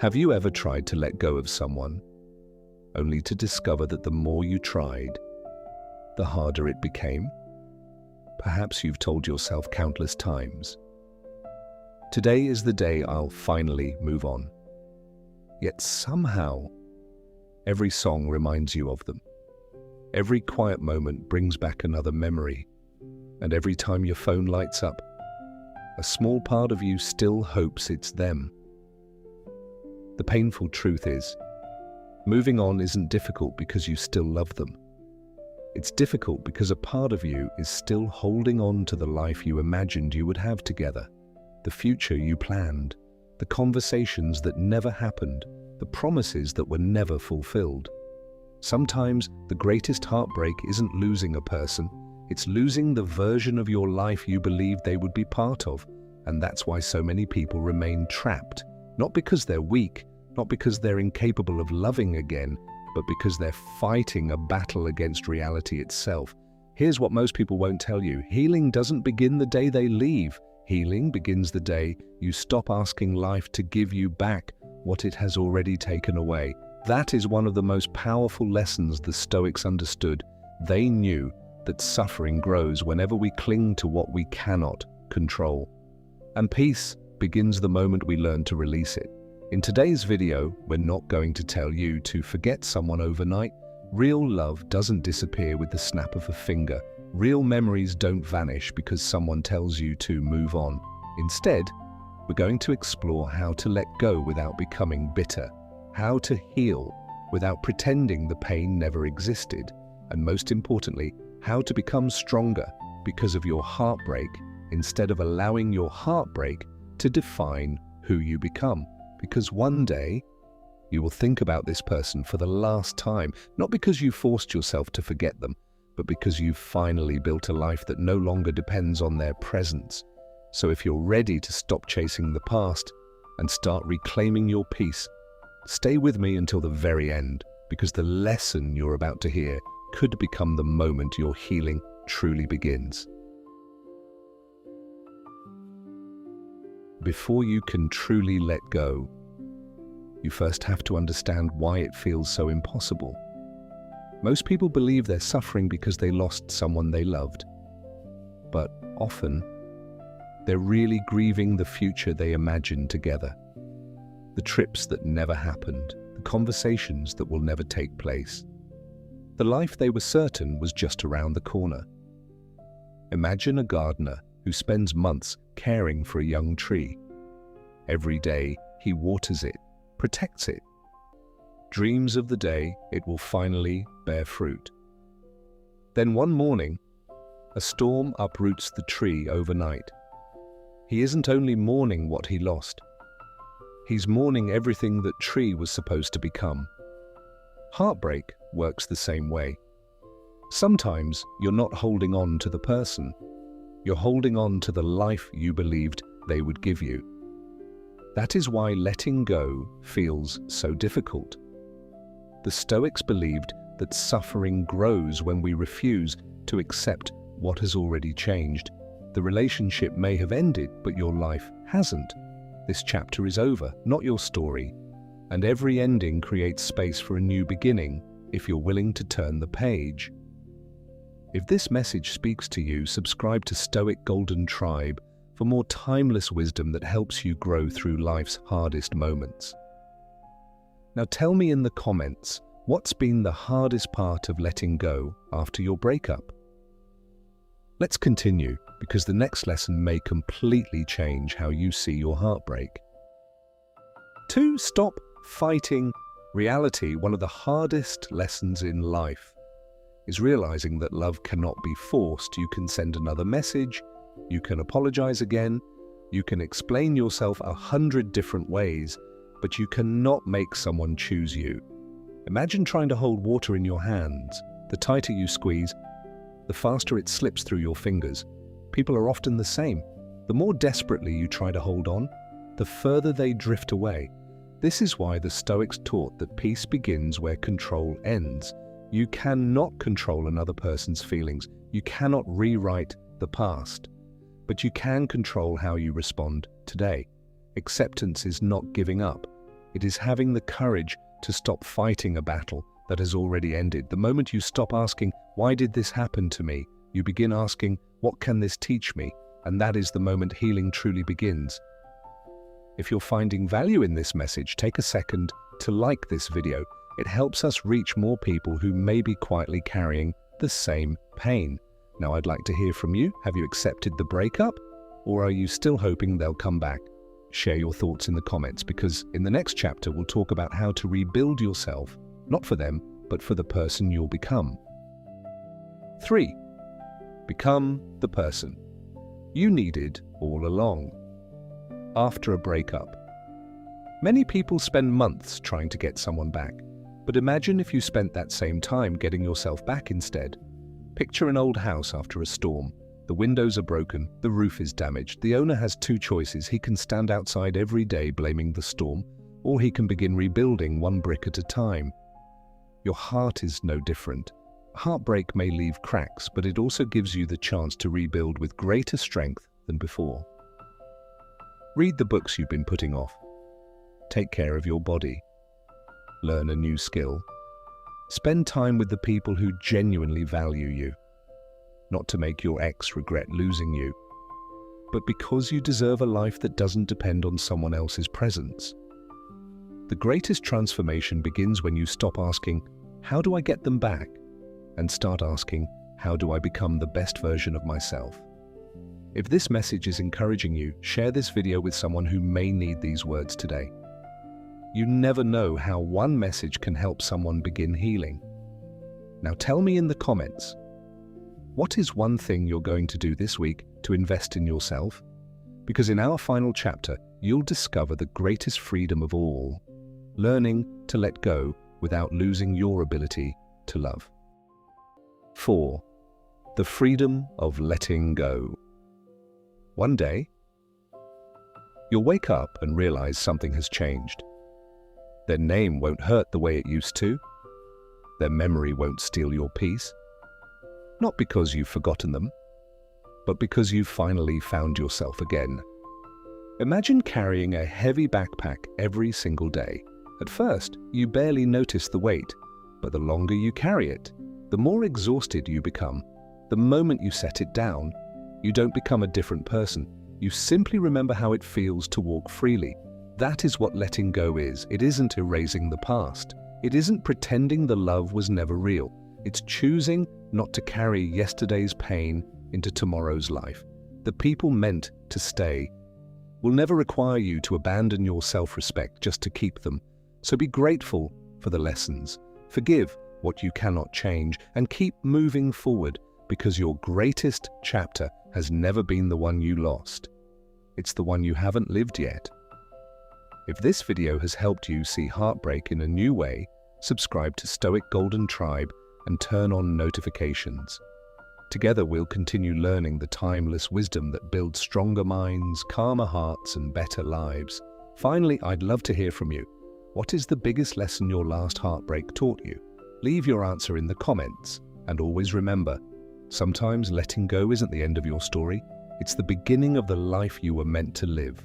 Have you ever tried to let go of someone, only to discover that the more you tried, the harder it became? Perhaps you've told yourself countless times, "Today is the day I'll finally move on." Yet somehow, every song reminds you of them. Every quiet moment brings back another memory, and every time your phone lights up, a small part of you still hopes it's them. The painful truth is, moving on isn't difficult because you still love them. It's difficult because a part of you is still holding on to the life you imagined you would have together, the future you planned, the conversations that never happened, the promises that were never fulfilled. Sometimes the greatest heartbreak isn't losing a person, it's losing the version of your life you believed they would be part of. And that's why so many people remain trapped, not because they're weak, not because they're incapable of loving again, but because they're fighting a battle against reality itself. Here's what most people won't tell you. Healing doesn't begin the day they leave. Healing begins the day you stop asking life to give you back what it has already taken away. That is one of the most powerful lessons the Stoics understood. They knew that suffering grows whenever we cling to what we cannot control. And peace begins the moment we learn to release it. In today's video, we're not going to tell you to forget someone overnight. Real love doesn't disappear with the snap of a finger. Real memories don't vanish because someone tells you to move on. Instead, we're going to explore how to let go without becoming bitter, how to heal without pretending the pain never existed, and most importantly, how to become stronger because of your heartbreak instead of allowing your heartbreak to define who you become. Because one day, you will think about this person for the last time, not because you forced yourself to forget them, but because you've finally built a life that no longer depends on their presence. So if you're ready to stop chasing the past and start reclaiming your peace, stay with me until the very end, because the lesson you're about to hear could become the moment your healing truly begins. Before you can truly let go, you first have to understand why it feels so impossible. Most people believe they're suffering because they lost someone they loved. But often, they're really grieving the future they imagined together. The trips that never happened, the conversations that will never take place. The life they were certain was just around the corner. Imagine a gardener who spends months caring for a young tree. Every day, he waters it, protects it, dreams of the day it will finally bear fruit. Then one morning, a storm uproots the tree overnight. He isn't only mourning what he lost, he's mourning everything that tree was supposed to become. Heartbreak works the same way. Sometimes you're not holding on to the person, you're holding on to the life you believed they would give you. That is why letting go feels so difficult. The Stoics believed that suffering grows when we refuse to accept what has already changed. The relationship may have ended, but your life hasn't. This chapter is over, not your story. And every ending creates space for a new beginning if you're willing to turn the page. If this message speaks to you, subscribe to Stoicgoldentribe for more timeless wisdom that helps you grow through life's hardest moments. Now tell me in the comments, what's been the hardest part of letting go after your breakup? Let's continue, because the next lesson may completely change how you see your heartbreak. 2. Stop fighting reality. One of the hardest lessons in life is realizing that love cannot be forced. You can send another message, you can apologize again, you can explain yourself 100 different ways, but you cannot make someone choose you. Imagine trying to hold water in your hands. The tighter you squeeze, the faster it slips through your fingers. People are often the same. The more desperately you try to hold on, the further they drift away. This is why the Stoics taught that peace begins where control ends. You cannot control another person's feelings. You cannot rewrite the past. But you can control how you respond today. Acceptance is not giving up. It is having the courage to stop fighting a battle that has already ended. The moment you stop asking, "Why did this happen to me?" you begin asking, "What can this teach me?" And that is the moment healing truly begins. If you're finding value in this message, take a second to like this video. It helps us reach more people who may be quietly carrying the same pain. Now, I'd like to hear from you. Have you accepted the breakup? Or are you still hoping they'll come back? Share your thoughts in the comments, because in the next chapter, we'll talk about how to rebuild yourself, not for them, but for the person you'll become. 3. Become the person you needed all along. After a breakup, many people spend months trying to get someone back. But imagine if you spent that same time getting yourself back instead. Picture an old house after a storm. The windows are broken, the roof is damaged. The owner has two choices. He can stand outside every day blaming the storm, or he can begin rebuilding one brick at a time. Your heart is no different. Heartbreak may leave cracks, but it also gives you the chance to rebuild with greater strength than before. Read the books you've been putting off. Take care of your body. Learn a new skill. Spend time with the people who genuinely value you. Not to make your ex regret losing you, but because you deserve a life that doesn't depend on someone else's presence. The greatest transformation begins when you stop asking, "How do I get them back?" and start asking, "How do I become the best version of myself?" If this message is encouraging you, share this video with someone who may need these words today. You never know how one message can help someone begin healing. Now tell me in the comments, what is one thing you're going to do this week to invest in yourself? Because in our final chapter, you'll discover the greatest freedom of all, learning to let go without losing your ability to love. 4. The freedom of letting go. One day, you'll wake up and realize something has changed. Their name won't hurt the way it used to. Their memory won't steal your peace. Not because you've forgotten them, but because you've finally found yourself again. Imagine carrying a heavy backpack every single day. At first, you barely notice the weight, but the longer you carry it, the more exhausted you become. The moment you set it down, you don't become a different person. You simply remember how it feels to walk freely. That is what letting go is. It isn't erasing the past. It isn't pretending the love was never real. It's choosing not to carry yesterday's pain into tomorrow's life. The people meant to stay will never require you to abandon your self-respect just to keep them. So be grateful for the lessons. Forgive what you cannot change and keep moving forward, because your greatest chapter has never been the one you lost. It's the one you haven't lived yet. If this video has helped you see heartbreak in a new way, subscribe to Stoicgoldentribe and turn on notifications. Together we'll continue learning the timeless wisdom that builds stronger minds, calmer hearts, and better lives. Finally, I'd love to hear from you. What is the biggest lesson your last heartbreak taught you? Leave your answer in the comments, and always remember, sometimes letting go isn't the end of your story, it's the beginning of the life you were meant to live.